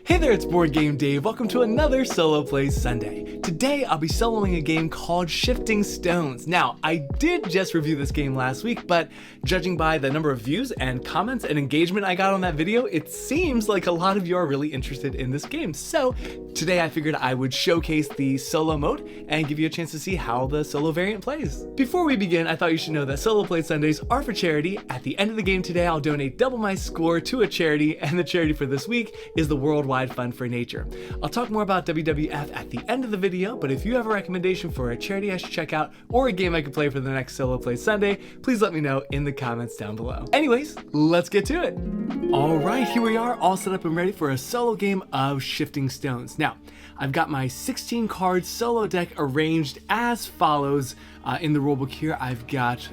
Hey there, it's BoardGameDave. Welcome to another Solo Play Sunday. Today, I'll be soloing a game called Shifting Stones. Now, I did just review this game last week, but judging by the number of views and comments and engagement I got on that video, it seems like a lot of you are really interested in this game. So, today I figured I would showcase the solo mode and give you a chance to see how the solo variant plays. Before we begin, I thought you should know that Solo Play Sundays are for charity. At the end of the game today, I'll donate double my score to a charity, and the charity for this week is the Worldwide Fund for Nature. I'll talk more about WWF at the end of the video, but if you have a recommendation for a charity I should check out or a game I could play for the next Solo Play Sunday, please let me know in the comments down below. Anyways, let's get to it. All right, here we are, all set up and ready for a solo game of Shifting Stones. Now, I've got my 16 card solo deck arranged as follows. In the rulebook here, I've got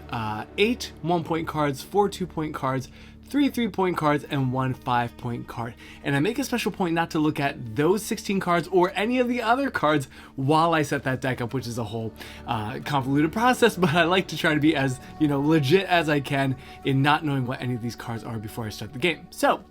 8 1-point cards, 4 2-point cards, 3 3-point cards, and 1 5-point card. And I make a special point not to look at those 16 cards or any of the other cards while I set that deck up, which is a whole convoluted process, but I like to try to be as, legit as I can in not knowing what any of these cards are before I start the game. So,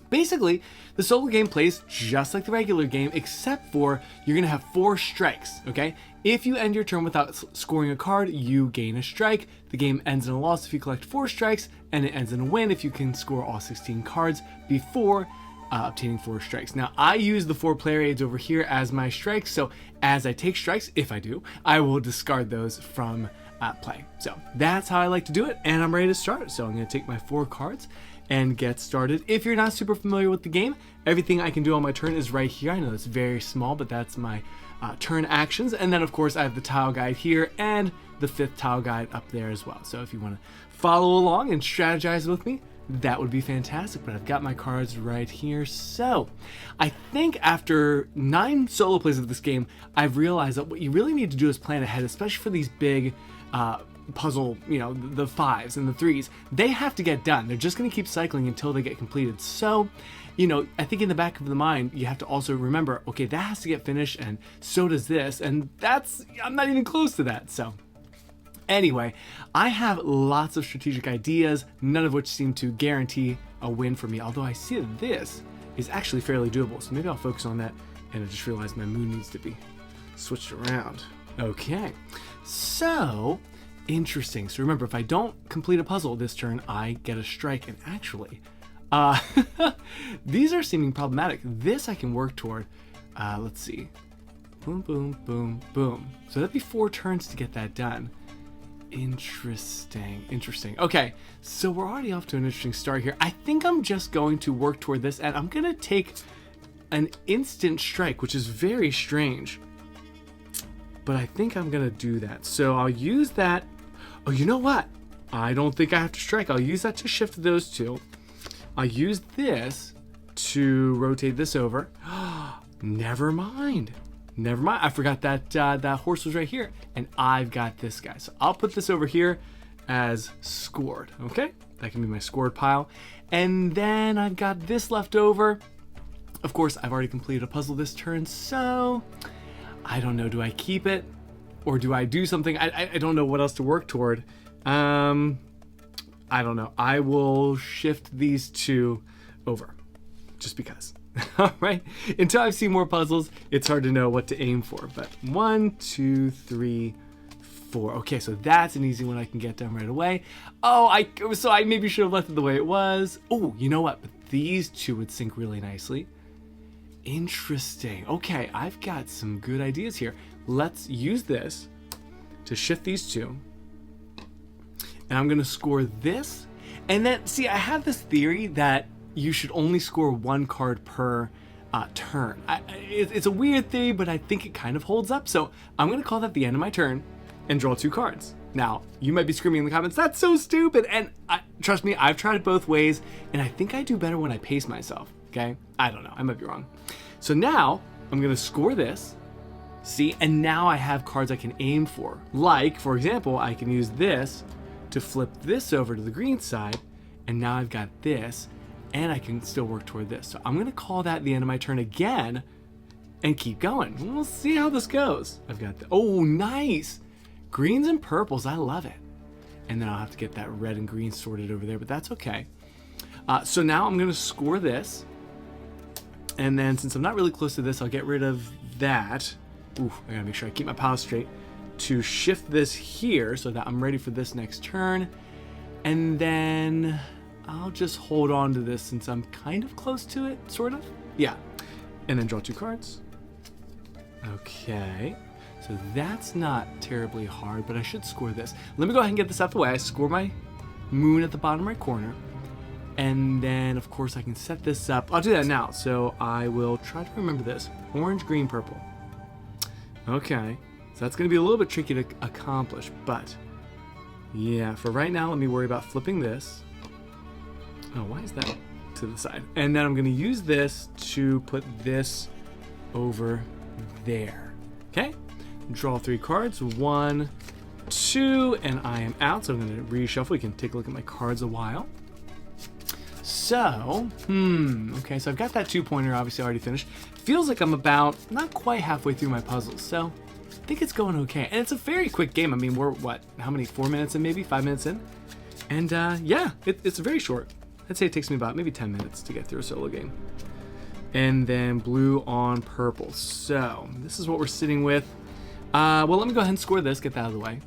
basically, the solo game plays just like the regular game, except for you're going to have 4 strikes, okay? If you end your turn without scoring a card, you gain a strike. The game ends in a loss if you collect 4 strikes, and it ends in a win if you can score all 16 cards before obtaining 4 strikes. Now, I use the 4 player aids over here as my strikes, so as I take strikes, if I do, I will discard those from play. So that's how I like to do it, and I'm ready to start. So I'm going to take my 4 cards and get started. If you're not super familiar with the game, everything I can do on my turn is right here. I know it's very small, but that's my turn actions. And then of course I have the tile guide here and the 5th tile guide up there as well. So if you want to follow along and strategize with me, that would be fantastic. But I've got my cards right here. So I think after 9 solo plays of this game, I've realized that what you really need to do is plan ahead, especially for these big puzzle, the 5s and the 3s. They have to get done. They're just going to keep cycling until they get completed. So, I think in the back of the mind, you have to also remember, okay, that has to get finished, and so does this, and I'm not even close to that. So anyway, I have lots of strategic ideas, none of which seem to guarantee a win for me, although I see that this is actually fairly doable. So maybe I'll focus on that, and I just realized my moon needs to be switched around. Okay, so interesting. So remember, if I don't complete a puzzle this turn, I get a strike. And actually, these are seeming problematic. This I can work toward. Let's see. Boom, boom, boom, boom. So that'd be 4 turns to get that done. Interesting. Okay, so we're already off to an interesting start here. I think I'm just going to work toward this, and I'm going to take an instant strike, which is very strange. But I think I'm going to do that. So I'll use that. Oh, you know what? I don't think I have to strike. I'll use that to shift those 2. I'll use this to rotate this over. Never mind. I forgot that that horse was right here. And I've got this guy. So I'll put this over here as scored. Okay? That can be my scored pile. And then I've got this left over. Of course, I've already completed a puzzle this turn. So I don't know. Do I keep it? Or do I do something? I don't know what else to work toward. I don't know. I will shift these 2 over. Just because. All right. Until I've seen more puzzles, it's hard to know what to aim for. But 1, 2, 3, 4. Okay, so that's an easy one I can get done right away. Oh, I maybe should have left it the way it was. Oh, you know what? But these 2 would sync really nicely. Interesting. Okay, I've got some good ideas here. Let's use this to shift these 2. And I'm going to score this. And then, see, I have this theory that you should only score 1 card per turn. It's a weird theory, but I think it kind of holds up. So I'm going to call that the end of my turn and draw 2 cards. Now, you might be screaming in the comments, that's so stupid. And trust me, I've tried it both ways, and I think I do better when I pace myself. Okay? I don't know. I might be wrong. So now I'm going to score this. See, and now I have cards I can aim for. Like, for example, I can use this to flip this over to the green side, and now I've got this, and I can still work toward this. So I'm going to call that the end of my turn again and keep going. We'll see how this goes. I've got oh, nice. Greens and purples. I love it. And then I'll have to get that red and green sorted over there, but that's okay. So now I'm going to score this. And then since I'm not really close to this, I'll get rid of that. Ooh, I gotta make sure I keep my pile straight to shift this here so that I'm ready for this next turn. And then I'll just hold on to this since I'm kind of close to it, sort of. Yeah. And then draw 2 cards. Okay. So that's not terribly hard, but I should score this. Let me go ahead and get this out of the way. I score my moon at the bottom right corner. And then, of course, I can set this up. I'll do that now. So I will try to remember this. Orange, green, purple. Okay. So that's going to be a little bit tricky to accomplish. But, yeah, for right now, let me worry about flipping this. Oh, why is that to the side? And then I'm going to use this to put this over there. Okay? Draw 3 cards. 1, 2, and I am out. So I'm going to reshuffle. We can take a look at my cards a while. So, okay, so I've got that 2-pointer obviously already finished. Feels like I'm about not quite halfway through my puzzles, so I think it's going okay. And it's a very quick game. I mean, we're what, how many, 4 minutes in maybe, 5 minutes in? And yeah, it's very short. I'd say it takes me about maybe 10 minutes to get through a solo game. And then blue on purple. So this is what we're sitting with. Well, let me go ahead and score this, get that out of the way.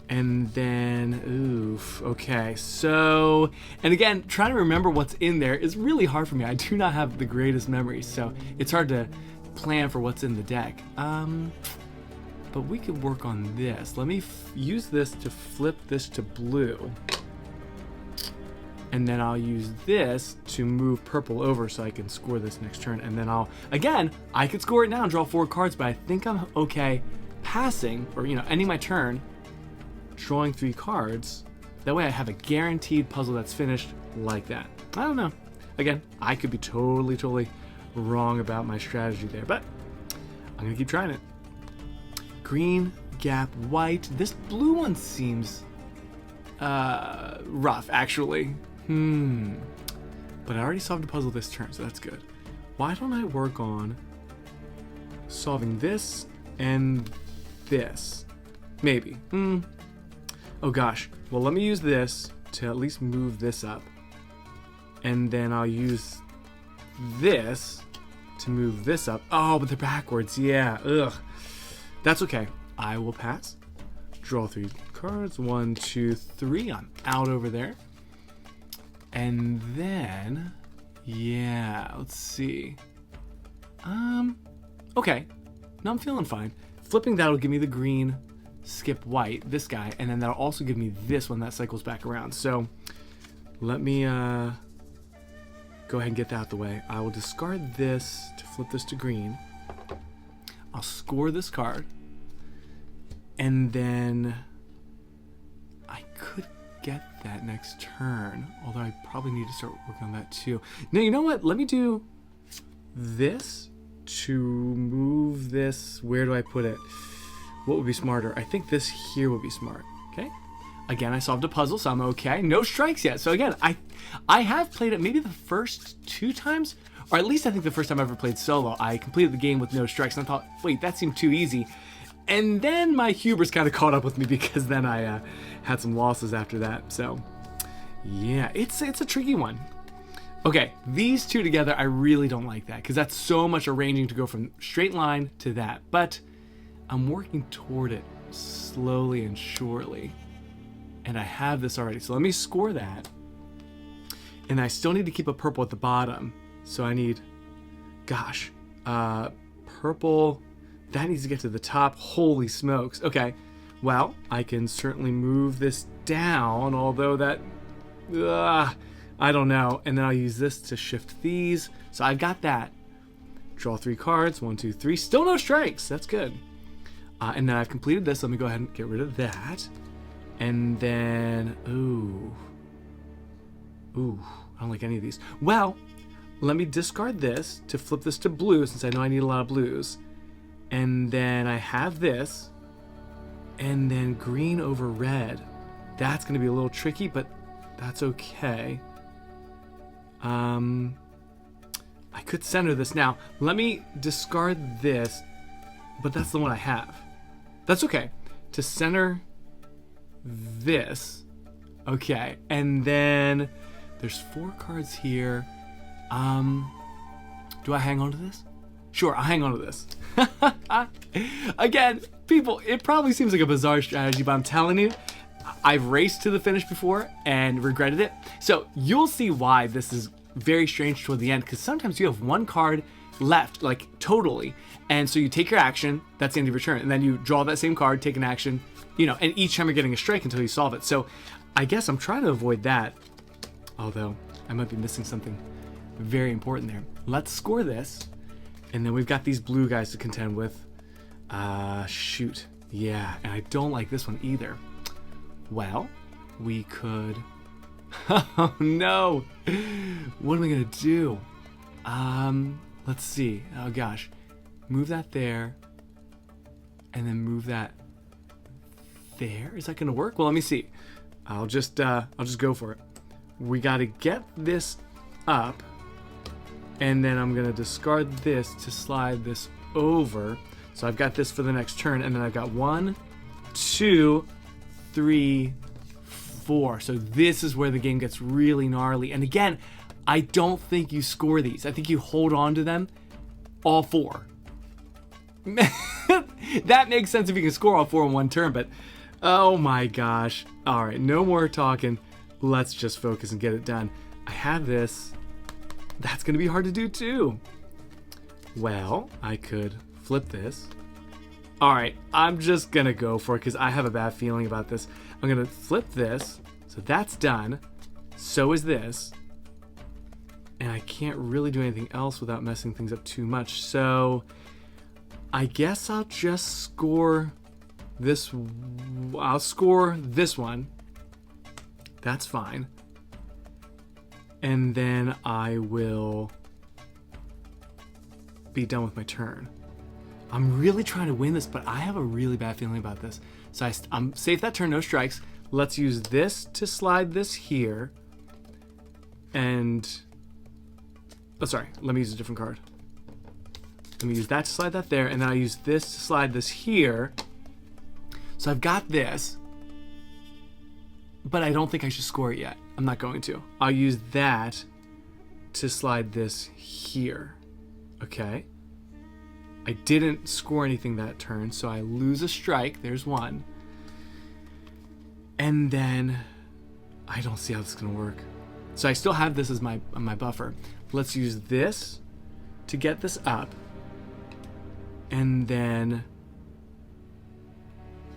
And then, oof, okay, so, and again, trying to remember what's in there is really hard for me. I do not have the greatest memory, so it's hard to plan for what's in the deck. But we could work on this. Let me use this to flip this to blue. And then I'll use this to move purple over so I can score this next turn. And then again, I could score it now and draw 4 cards, but I think I'm okay passing, or, ending my turn, drawing 3 cards. That way I have a guaranteed puzzle that's finished like that. I don't know. Again, I could be totally wrong about my strategy there, but I'm gonna keep trying it. Green, gap, white. This blue one seems rough, actually. But I already solved a puzzle this turn, so that's good. Why don't I work on solving this and this? Maybe. Oh gosh. Well, let me use this to at least move this up. And then I'll use this to move this up. Oh, but they're backwards. Yeah. Ugh. That's okay. I will pass. Draw 3 cards. 1, 2, 3. I'm out over there. And then, yeah, let's see. Okay. No, I'm feeling fine. Flipping that will give me the green. Skip white, this guy, and then that'll also give me this one that cycles back around. So let me go ahead and get that out the way. I will discard this to flip this to green. I'll score this card, and then I could get that next turn, although I probably need to start working on that too. Now, you know what? Let me do this to move this. Where do I put it? What would be smarter? I think this here would be smart. Okay. Again, I solved a puzzle, so I'm okay. No strikes yet. So again, I have played it maybe the first 2 times, or at least I think the first time I ever played solo, I completed the game with no strikes, and I thought, wait, that seemed too easy. And then my hubris kind of caught up with me because then I had some losses after that. So yeah, it's a tricky one. Okay, these 2 together, I really don't like that because that's so much arranging to go from straight line to that. But I'm working toward it slowly and surely. And I have this already. So let me score that. And I still need to keep a purple at the bottom. So I need, gosh, purple. That needs to get to the top. Holy smokes. Okay. Well, I can certainly move this down, although that, I don't know. And then I'll use this to shift these. So I've got that. Draw 3 cards. 1, 2, 3. Still no strikes. That's good. And then I've completed this. Let me go ahead and get rid of that. And then, ooh, I don't like any of these. Well, let me discard this to flip this to blue since I know I need a lot of blues. And then I have this. And then green over red. That's going to be a little tricky, but that's okay. I could center this now. Let me discard this, but that's the one I have. That's okay. To center this. Okay. And then there's 4 cards here. Do I hang on to this? Sure, I'll hang on to this. Again, people, it probably seems like a bizarre strategy, but I'm telling you, I've raced to the finish before and regretted it. So you'll see why this is very strange toward the end, because sometimes you have one card left, like totally. And so you take your action, that's the end of your turn. And then you draw that same card, take an action, you know, and each time you're getting a strike until you solve it. So I guess I'm trying to avoid that. Although I might be missing something very important there. Let's score this. And then we've got these blue guys to contend with. Shoot. Yeah, and I don't like this one either. Well, we could... Oh no! What am I gonna do? Let's see. Oh gosh. Move that there. And then move that there. Is that gonna work? Well, let me see. I'll just go for it. We gotta get this up. And then I'm gonna discard this to slide this over. So I've got this for the next turn, and then I've got 1, 2, 3, 4. So this is where the game gets really gnarly. And again, I don't think you score these. I think you hold on to them, all 4. That makes sense if you can score all 4 in one turn, but oh my gosh. All right, no more talking. Let's just focus and get it done. I have this. That's gonna be hard to do too. Well, I could flip this. All right, I'm just gonna go for it because I have a bad feeling about this. I'm gonna flip this, so that's done. So is this. And I can't really do anything else without messing things up too much. So I guess I'll just score this. I'll score this one. That's fine. And then I will be done with my turn. I'm really trying to win this, but I have a really bad feeling about this. So I'm safe that turn, no strikes. Let's use this to slide this here. And, oh sorry, let me use a different card. Let me use that to slide that there, and then I use this to slide this here. So I've got this, but I don't think I should score it yet. I'm not going to. I'll use that to slide this here. Okay. I didn't score anything that turn, so I lose a strike. There's one. And then I don't see how this is gonna work. So I still have this as my buffer. Let's use this to get this up. And then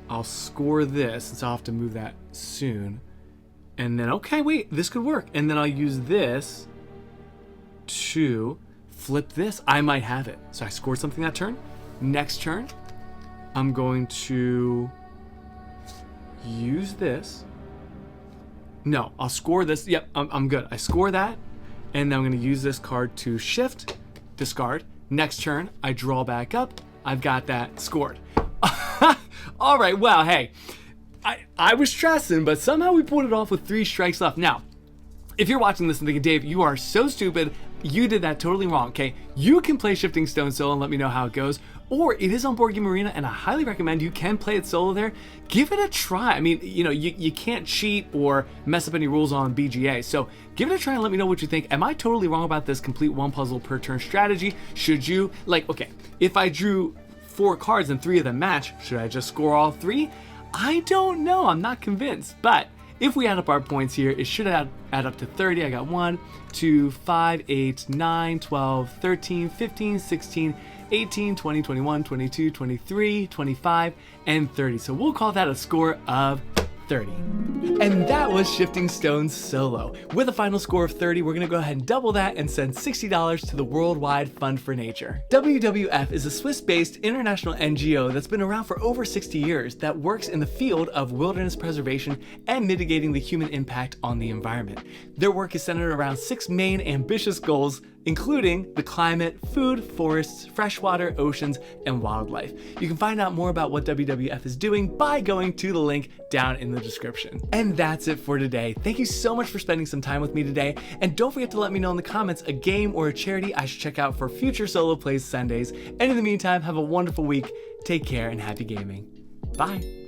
I'll score this, and so I'll have to move that soon. And then, okay, wait, this could work. And then I'll use this to flip this. I might have it. So I scored something that turn. Next turn, I'm going to use this. No, I'll score this. Yep, I'm good. I score that. And then I'm going to use this card to shift, discard. Next turn, I draw back up. I've got that scored. All right, well, hey. I was stressing, but somehow we pulled it off with 3 strikes left. Now, if you're watching this and thinking, Dave, you are so stupid, you did that totally wrong, okay? You can play Shifting Stone solo and let me know how it goes, or it is on Board Game Arena, and I highly recommend you can play it solo there. Give it a try. I mean, you know, you can't cheat or mess up any rules on BGA, so give it a try and let me know what you think. Am I totally wrong about this complete 1 puzzle per turn strategy? Should you, like, okay, if I drew 4 cards and 3 of them match, should I just score all 3? I don't know. I'm not convinced. But if we add up our points here, it should add up to 30. I got 1, 2, 5, 8, 9, 12, 13, 15, 16, 18, 20, 21, 22, 23, 25, and 30. So we'll call that a score of 30. And that was Shifting Stones solo. With a final score of 30, we're gonna go ahead and double that and send $60 to the Worldwide Fund for Nature. WWF is a Swiss-based international NGO that's been around for over 60 years that works in the field of wilderness preservation and mitigating the human impact on the environment. Their work is centered around 6 main ambitious goals, including the climate, food, forests, freshwater, oceans, and wildlife. You can find out more about what WWF is doing by going to the link down in the description. And that's it for today. Thank you so much for spending some time with me today, and don't forget to let me know in the comments a game or a charity I should check out for future Solo Plays Sundays. And in the meantime, have a wonderful week, take care, and happy gaming. Bye!